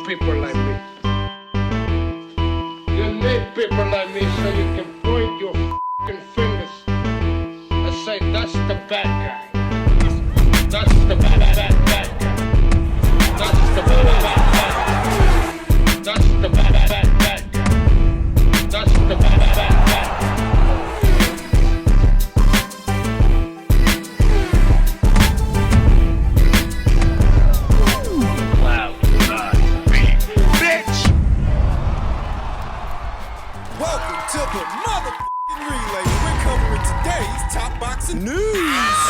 people like me. You need people like me so you can point your f***ing fingers and say, that's the bad guy. That's the bad guy. That's the bad guy. That's the bad guy. That's the bad guy.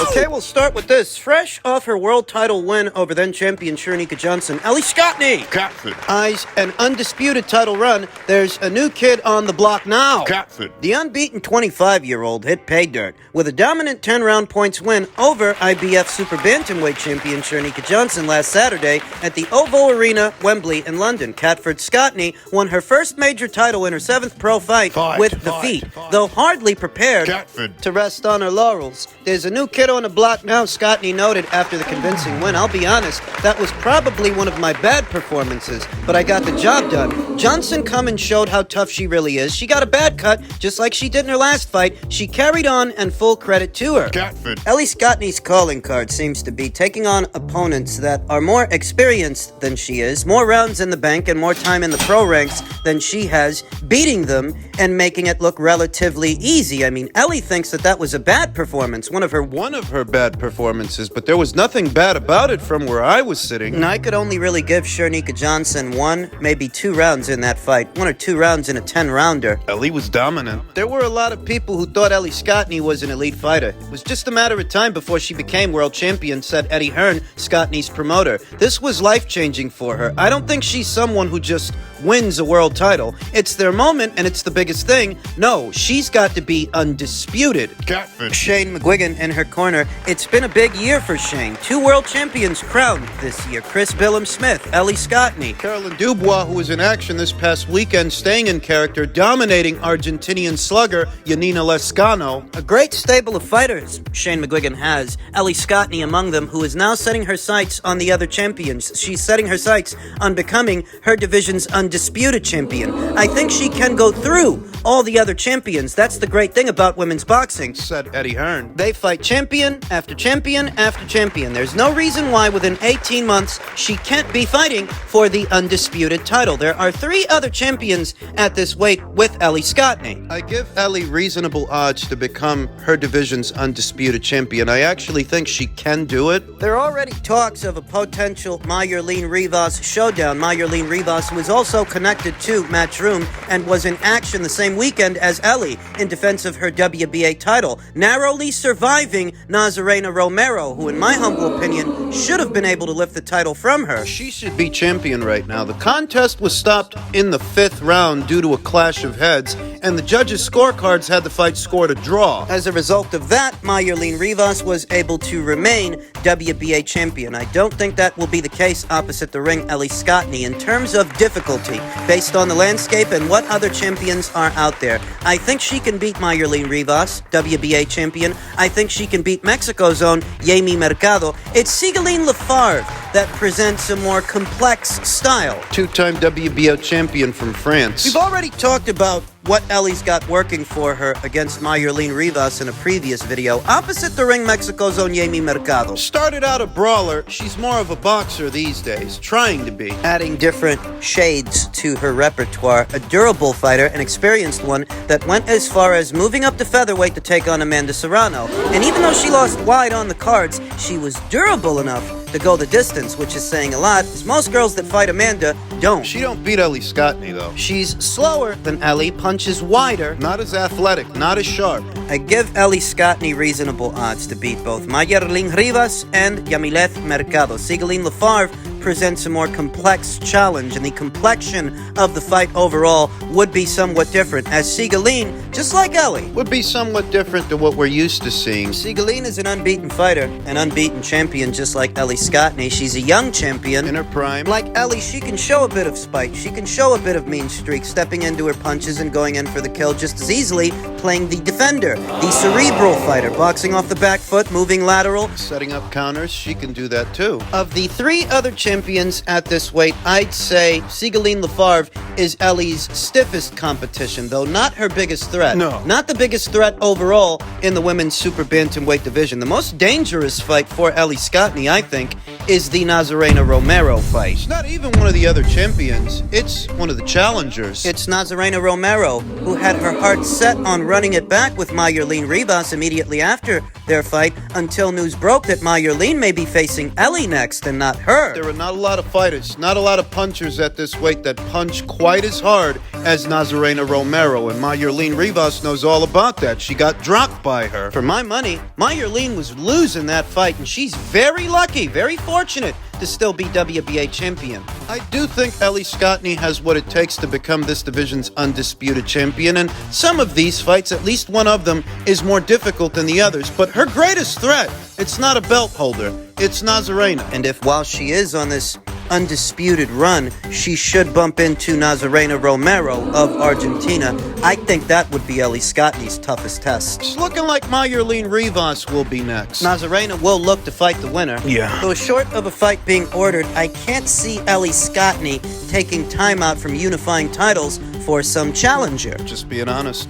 Okay, we'll start with this. Fresh off her world title win over then-champion Shanika Johnson, Ellie Scotney Catford. eyes an undisputed title run. There's a new kid on the block now. Catford. The unbeaten 25-year-old hit pay dirt with a dominant 10-round points win over IBF Super Bantamweight champion Shanika Johnson last Saturday at the Oval Arena, Wembley in London. Catford Scotney won her first major title in her 7th pro fight with defeat, though hardly prepared Catford. to rest on her laurels. There's a new kid on the block now, Scotney noted after the convincing win. I'll be honest, that was probably one of my bad performances, but I got the job done. Johnson come and showed how tough she really is. She got a bad cut, just like she did in her last fight. She carried on, and full credit to her. Catford. Ellie Scotney's calling card seems to be taking on opponents that are more experienced than she is, more rounds in the bank and more time in the pro ranks than she has, beating them and making it look relatively easy. I mean, Ellie thinks that was a bad performance, one of her bad performances, but there was nothing bad about it from where I was sitting. And I could only really give Shanika Johnson 1, maybe 2 rounds in that fight, 1 or 2 rounds in a 10-rounder. Ellie was dominant. There were a lot of people who thought Ellie Scotney was an elite fighter. It was just a matter of time before she became world champion, said Eddie Hearn, Scotney's promoter. This was life-changing for her. I don't think she's someone who just wins a world title. It's their moment, and it's the biggest thing. No, she's got to be undisputed. Catford. Shane McGuigan in her corner. It's been a big year for Shane. 2 world champions crowned this year. Chris Billum-Smith, Ellie Scotney. Caroline Dubois, who was in action this past weekend, staying in character, dominating Argentinian slugger Yanina Lescano. A great stable of fighters Shane McGuigan has. Ellie Scotney among them, who is now setting her sights on the other champions. She's setting her sights on becoming her division's undisputed champion. I think she can go through all the other champions. That's the great thing about women's boxing, said Eddie Hearn. They fight champion after champion after champion. There's no reason why within 18 months she can't be fighting for the undisputed title. There are 3 other champions at this weight with Ellie Scotney. I give Ellie reasonable odds to become her division's undisputed champion. I actually think she can do it. There are already talks of a potential Mayerline Rivas showdown. Mayerline Rivas was also connected to Matchroom and was in action the same weekend as Ellie in defense of her WBA title, narrowly surviving Nazarena Romero, who in my humble opinion should have been able to lift the title from her. She should be champion right now. The contest was stopped in the 5th round due to a clash of heads, and the judges' scorecards had the fight scored a draw. As a result of that, Mayerline Rivas was able to remain WBA champion. I don't think that will be the case opposite the ring Ellie Scotney in terms of difficulty, based on the landscape and what other champions are out there. I think she can beat Mayerline Rivas, WBA champion. I think she can beat Mexico's own Yemi Mercado. It's Sigaline Lafarve that presents a more complex style. 2-time WBO champion from France. We've already talked about what Ellie's got working for her against Mayerline Rivas in a previous video. Opposite the ring, Mexico's own Yemi Mercado. Started out a brawler, she's more of a boxer these days, trying to be. Adding different shades to her repertoire. A durable fighter, an experienced one that went as far as moving up to featherweight to take on Amanda Serrano. And even though she lost wide on the cards, she was durable enough to go the distance, which is saying a lot, as most girls that fight Amanda don't. She don't beat Ellie Scotney, though. She's slower than Ellie, punches wider, not as athletic, not as sharp. I give Ellie Scotney reasonable odds to beat both Mayerline Rivas and Yamilet Mercado. Sigaline Lafarve presents a more complex challenge, and the complexion of the fight overall would be somewhat different, as Sigaline, just like Ellie, would be somewhat different to what we're used to seeing. Sigaline is an unbeaten fighter, an unbeaten champion, just like Ellie Scotney. She's a young champion in her prime. Like Ellie, she can show a bit of spite. She can show a bit of mean streak, stepping into her punches and going in for the kill just as easily, playing the defender, the cerebral fighter, boxing off the back foot, moving lateral, setting up counters. She can do that too. Of the 3 other champions champions at this weight, I'd say Sigaline Lafarve is Ellie's stiffest competition, though not her biggest threat. No. Not the biggest threat overall in the women's super bantamweight division. The most dangerous fight for Ellie Scotney, I think, is the Nazarena Romero fight. It's not even one of the other champions. It's one of the challengers. It's Nazarena Romero, who had her heart set on running it back with Mayerline Rivas immediately after their fight, until news broke that Mayerline may be facing Ellie next and not her. There are not a lot of fighters, not a lot of punchers at this weight that punch quite as hard as Nazarena Romero, and Mayerline Rivas knows all about that. She got dropped by her. For my money, Mayerline was losing that fight, and she's very lucky, very fortunate to still be WBA champion. I do think Ellie Scotney has what it takes to become this division's undisputed champion, and some of these fights, at least one of them, is more difficult than the others, but her greatest threat, it's not a belt holder, it's Nazarena. And if while she is on this undisputed run, she should bump into Nazarena Romero of Argentina, I think that would be Ellie Scotney's toughest test. It's looking like Mayerline Rivas will be next. Nazarena will look to fight the winner. Yeah. Though short of a fight being ordered, I can't see Ellie Scotney taking time out from unifying titles for some challenger. Just being honest.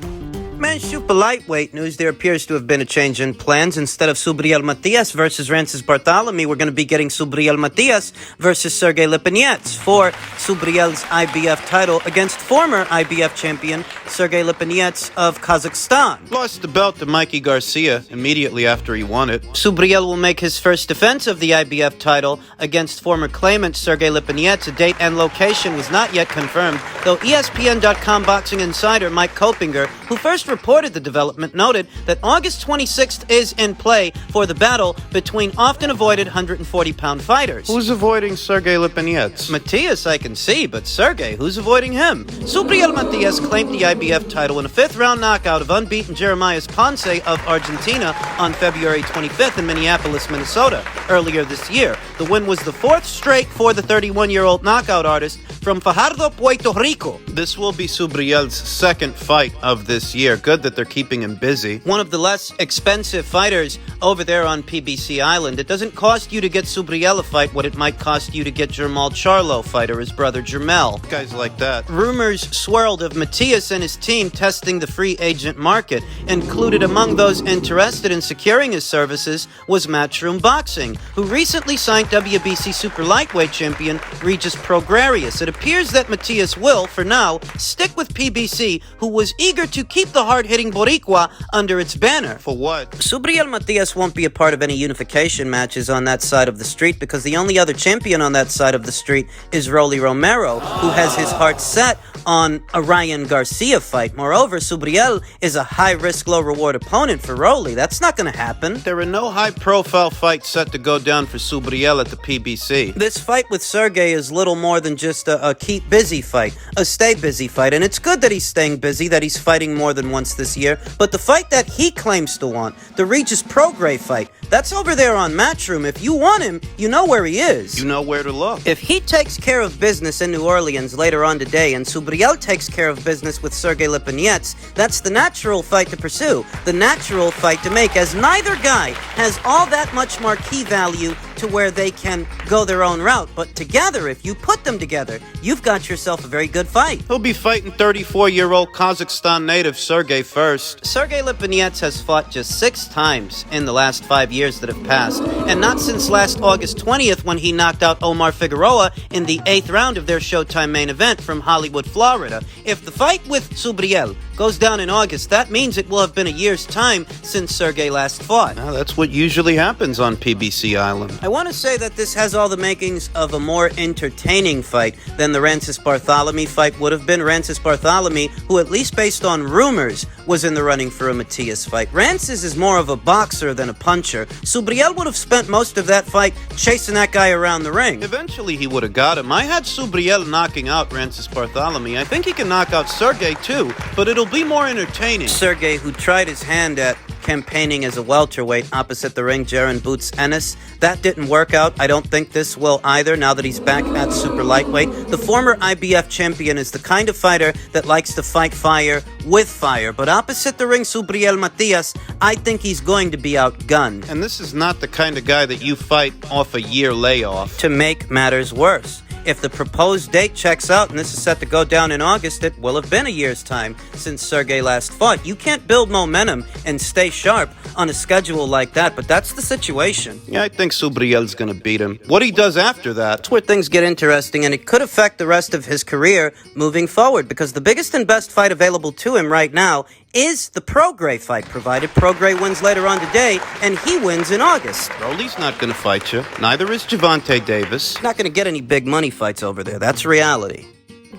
Man, super lightweight news, there appears to have been a change in plans. Instead of Subriel Matias versus Rances Bartholomew, we're going to be getting Subriel Matias versus Sergey Lipinets for Subriel's IBF title against former IBF champion Sergey Lipinets of Kazakhstan. Lost the belt to Mikey Garcia immediately after he won it. Subriel will make his first defense of the IBF title against former claimant Sergey Lipinets. A date and location was not yet confirmed, though ESPN.com boxing insider Mike Kopinger, who first reported the development, noted that August 26th is in play for the battle between often avoided 140-pound fighters. Who's avoiding Sergey Lipinets? Matias, I can see, but Sergey, who's avoiding him? Subriel Matias claimed the IBF title in a fifth-round knockout of unbeaten Jeremias Ponce of Argentina on February 25th in Minneapolis, Minnesota, earlier this year. The win was the fourth straight for the 31-year-old knockout artist from Fajardo, Puerto Rico. This will be Subriel's second fight of this year. Good that they're keeping him busy. One of the less expensive fighters over there on PBC Island. It doesn't cost you to get Subriel a fight what it might cost you to get Jermall Charlo fight or his brother Jermell. Guys like that. Rumors swirled of Matias and his team testing the free agent market. Included among those interested in securing his services was Matchroom Boxing, who recently signed WBC super lightweight champion Regis Prograrius. It appears that Matias will, for now, stick with PBC, who was eager to keep the hard-hitting Boricua under its banner. For what? Subriel Matias won't be a part of any unification matches on that side of the street because the only other champion on that side of the street is Rolly Romero, who has his heart set on a Ryan Garcia fight. Moreover, Subriel is a high-risk, low-reward opponent for Rolly. That's not going to happen. There are no high-profile fights set to go down for Subriel at the PBC. This fight with Sergey is little more than just a keep busy fight, a stay busy fight, and it's good that he's staying busy, that he's fighting more than once this year, but the fight that he claims to want, the Regis Prograis fight, that's over there on Matchroom. If you want him, you know where he is. You know where to look. If he takes care of business in New Orleans later on today and Subriel takes care of business with Sergey Lipinets, that's the natural fight to pursue, the natural fight to make, as neither guy has all that much marquee value to where they can go their own route. But together, if you put them together, you've got yourself a very good fight. He'll be fighting 34-year-old Kazakhstan native Sergey first. Sergey Lipinets has fought just 6 times in the last 5 years that have passed, and not since last August 20th when he knocked out Omar Figueroa in the 8th round of their Showtime main event from Hollywood, Florida. If the fight with Subriel goes down in August, that means it will have been a year's time since Sergey last fought. Now, that's what usually happens on PBC Island. I want to say that this has all the makings of a more entertaining fight than the Rances Bartholomew fight would have been. Rances Bartholomew, who at least based on rumors, was in the running for a Matias fight. Rances is more of a boxer than a puncher. Subriel would have spent most of that fight chasing that guy around the ring. Eventually he would have got him. I had Subriel knocking out Rances Bartholomew. I think he can knock out Sergey too, but it'll be more entertaining. Sergey, who tried his hand at campaigning as a welterweight opposite the ring, Jaron Boots Ennis. That didn't work out. I don't think this will either, now that he's back at super lightweight. The former IBF champion is the kind of fighter that likes to fight fire with fire, but opposite the ring, Subriel Matias, I think he's going to be outgunned. And this is not the kind of guy that you fight off a year layoff. To make matters worse, if the proposed date checks out, and this is set to go down in August, it will have been a year's time since Sergey last fought. You can't build momentum and stay sharp on a schedule like that, but that's the situation. Yeah, I think Subriel's gonna beat him. What he does after that... That's where things get interesting, and it could affect the rest of his career moving forward, because the biggest and best fight available to him right now is the Prograis fight, provided Prograis wins later on today, and he wins in August. Broly's not gonna fight you. Neither is Gervonta Davis. Not gonna get any big money fights over there. That's reality.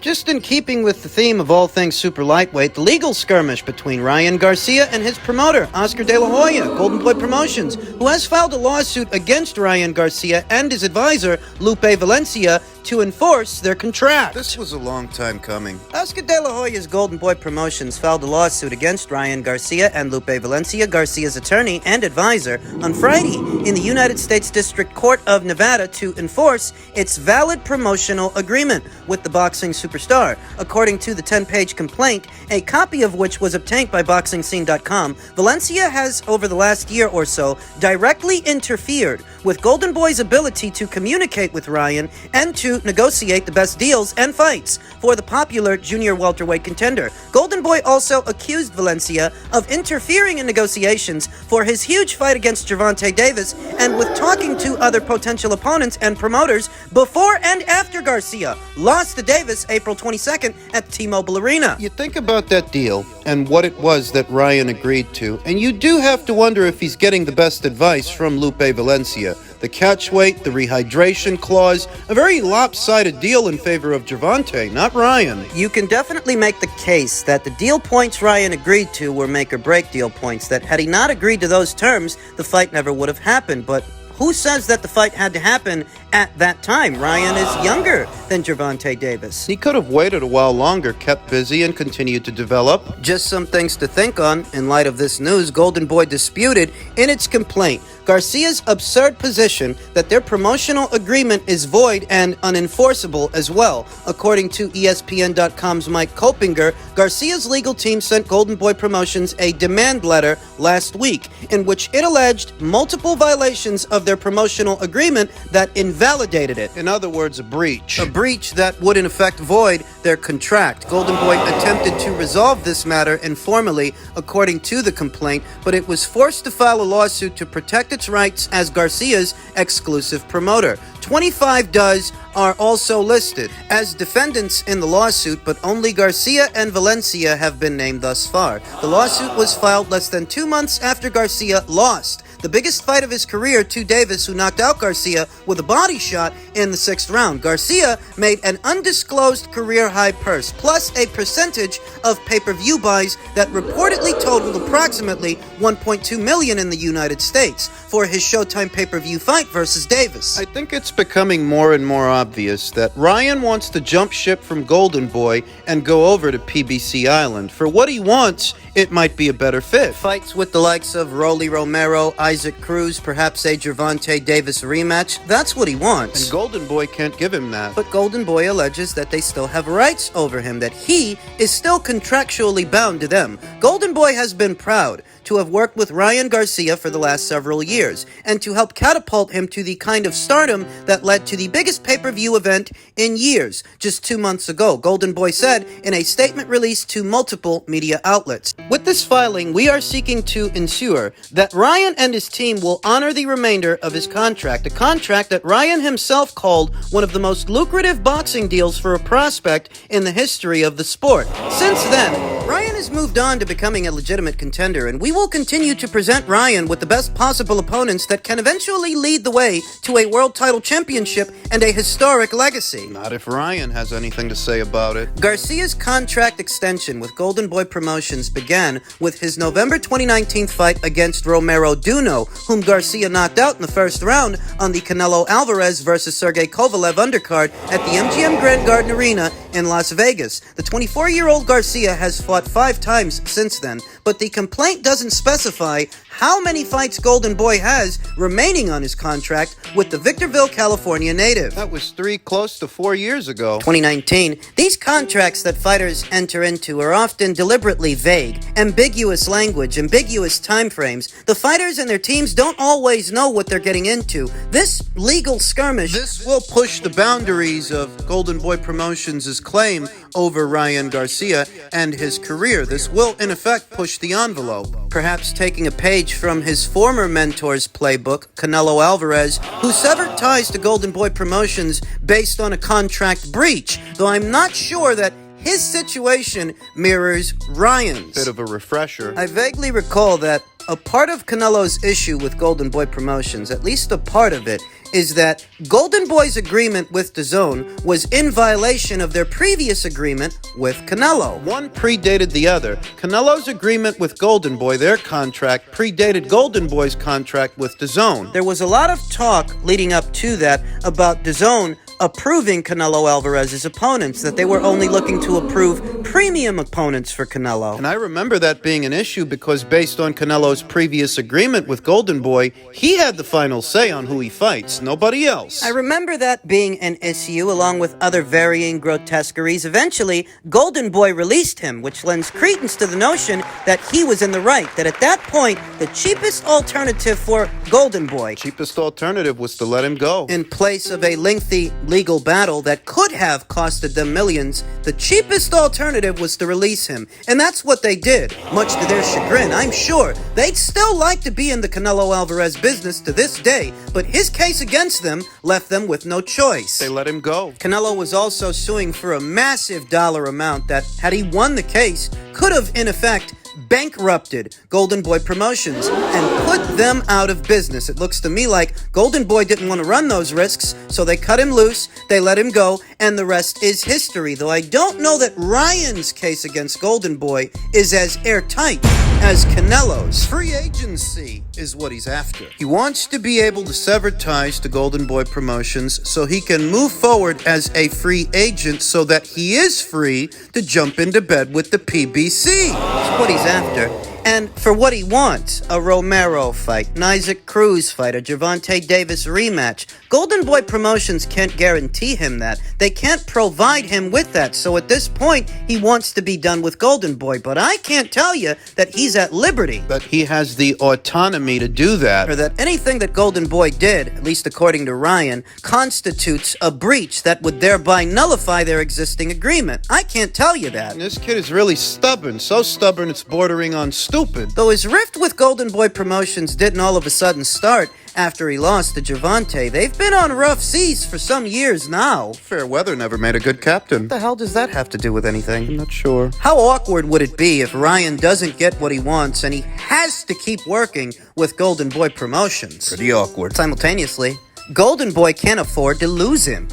Just in keeping with the theme of all things super lightweight, the legal skirmish between Ryan Garcia and his promoter, Oscar De La Hoya, Goldenboy Promotions, who has filed a lawsuit against Ryan Garcia and his advisor, Lupe Valencia, to enforce their contract. This was a long time coming. Oscar De La Hoya's Goldenboy Promotions filed a lawsuit against Ryan Garcia and Lupe Valencia, Garcia's attorney and advisor, on Friday in the United States District Court of Nevada to enforce its valid promotional agreement with the boxing superstar. According to the 10-page complaint, a copy of which was obtained by BoxingScene.com, Valencia has, over the last year or so, directly interfered with Goldenboy's ability to communicate with Ryan and to negotiate the best deals and fights for the popular junior welterweight contender. Goldenboy also accused Valencia of interfering in negotiations for his huge fight against Gervonta Davis and with talking to other potential opponents and promoters before and after Garcia lost to Davis April 22nd at T-Mobile Arena. You think about that deal and what it was that Ryan agreed to, and you do have to wonder if he's getting the best advice from Lupe Valencia. The catch weight, the rehydration clause, a very lopsided deal in favor of Gervonta, not Ryan. You can definitely make the case that the deal points Ryan agreed to were make-or-break deal points, that had he not agreed to those terms, the fight never would have happened, but who says that the fight had to happen at that time? Ryan is younger than Gervonta Davis. He could have waited a while longer, kept busy, and continued to develop. Just some things to think on in light of this news. Goldenboy disputed in its complaint Garcia's absurd position that their promotional agreement is void and unenforceable as well. According to ESPN.com's Mike Kopinger, Garcia's legal team sent Goldenboy Promotions a demand letter last week in which it alleged multiple violations of their promotional agreement that invalidated it. In other words, a breach. A breach that would in effect void their contract. Goldenboy attempted to resolve this matter informally, according to the complaint, but it was forced to file a lawsuit to protect its rights as Garcia's exclusive promoter. 25 does are also listed as defendants in the lawsuit, but only Garcia and Valencia have been named thus far. The lawsuit was filed less than 2 months after Garcia lost the biggest fight of his career to Davis, who knocked out Garcia with a body shot in the 6th round. Garcia made an undisclosed career-high purse, plus a percentage of pay-per-view buys that reportedly totaled approximately $1.2 million in the United States for his Showtime pay-per-view fight versus Davis. I think it's becoming more and more obvious that Ryan wants to jump ship from Goldenboy and go over to PBC Island. For what he wants, it might be a better fit. Fights with the likes of Rolly Romero, Isaac Cruz, perhaps a Gervonta Davis rematch. That's what he wants. And Goldenboy can't give him that. But Goldenboy alleges that they still have rights over him, that he is still contractually bound to them. Goldenboy has been proud to have worked with Ryan Garcia for the last several years, and to help catapult him to the kind of stardom that led to the biggest pay-per-view event in years, just 2 months ago, Goldenboy said in a statement released to multiple media outlets. With this filing, we are seeking to ensure that Ryan and his team will honor the remainder of his contract, a contract that Ryan himself called one of the most lucrative boxing deals for a prospect in the history of the sport. Since then, Ryan has moved on to becoming a legitimate contender, and we will continue to present Ryan with the best possible opponents that can eventually lead the way to a world title championship and a historic legacy. Not if Ryan has anything to say about it. Garcia's contract extension with Goldenboy Promotions began with his November 2019 fight against Romero Duno, whom Garcia knocked out in the first round on the Canelo Alvarez versus Sergey Kovalev undercard at the MGM Grand Garden Arena in Las Vegas. The 24-year-old Garcia has fought 5 times since then, but the complaint doesn't specify how many fights Golden Boy has remaining on his contract with the Victorville, California native. That was close to 4 years ago. 2019. These contracts that fighters enter into are often deliberately vague, ambiguous language, ambiguous timeframes. The fighters and their teams don't always know what they're getting into. This legal skirmish Will push the boundaries of Golden Boy Promotions' claim over Ryan Garcia and his career. This will, in effect, push the envelope. perhaps taking a page from his former mentor's playbook, Canelo Alvarez, who severed ties to Golden Boy Promotions based on a contract breach, though I'm not sure that his situation mirrors Ryan's. Bit of a refresher. I vaguely recall that a part of Canelo's issue with Golden Boy Promotions, at least a part of it, is that Golden Boy's agreement with DAZN was in violation of their previous agreement with Canelo. One predated the other. Canelo's agreement with Golden Boy, their contract, predated Golden Boy's contract with DAZN. There was a lot of talk leading up to that about DAZN approving Canelo Alvarez's opponents, that they were only looking to approve premium opponents for Canelo. And I remember that being an issue because based on Canelo's previous agreement with Golden Boy, he had the final say on who he fights, nobody else. I remember that being an issue along with other varying grotesqueries. Eventually, Golden Boy released him, which lends credence to the notion that he was in the right, that at that point, the cheapest alternative for Golden Boy, Cheapest alternative was to let him go. in place of a lengthy legal battle that could have costed them millions, the cheapest alternative was to release him. And that's what they did, much to their chagrin, I'm sure. They'd still like to be in the Canelo Alvarez business to this day, but his case against them left them with no choice. They let him go. Canelo was also suing for a massive dollar amount that, had he won the case, could have, in effect, bankrupted Golden Boy Promotions and put them out of business. It looks to me like Golden Boy didn't want to run those risks, so they cut him loose, they let him go, and the rest is history. Though I don't know that Ryan's case against Golden Boy is as airtight as Canelo's. Free agency is what he's after. He wants to be able to sever ties to Golden Boy Promotions so he can move forward as a free agent so that he is free to jump into bed with the PBC. That's what he's after. And for what he wants, a Romero fight, an Isaac Cruz fight, a Gervonta Davis rematch, Golden Boy Promotions can't guarantee him that. They can't provide him with that. So at this point, he wants to be done with Golden Boy. But I can't tell you that he's at liberty, That he has the autonomy to do that. or that anything that Golden Boy did, at least according to Ryan, constitutes a breach that would thereby nullify their existing agreement. I can't tell you that. And this kid is really stubborn. So stubborn it's bordering on stupid. Though his rift with Golden Boy Promotions didn't all of a sudden start after he lost to Gervonta. They've been on rough seas for some years now. Fair weather never made a good captain. What the hell does that have to do with anything? I'm not sure. How awkward would it be if Ryan doesn't get what he wants and he has to keep working with Golden Boy Promotions? Pretty awkward. Simultaneously, Golden Boy can't afford to lose him.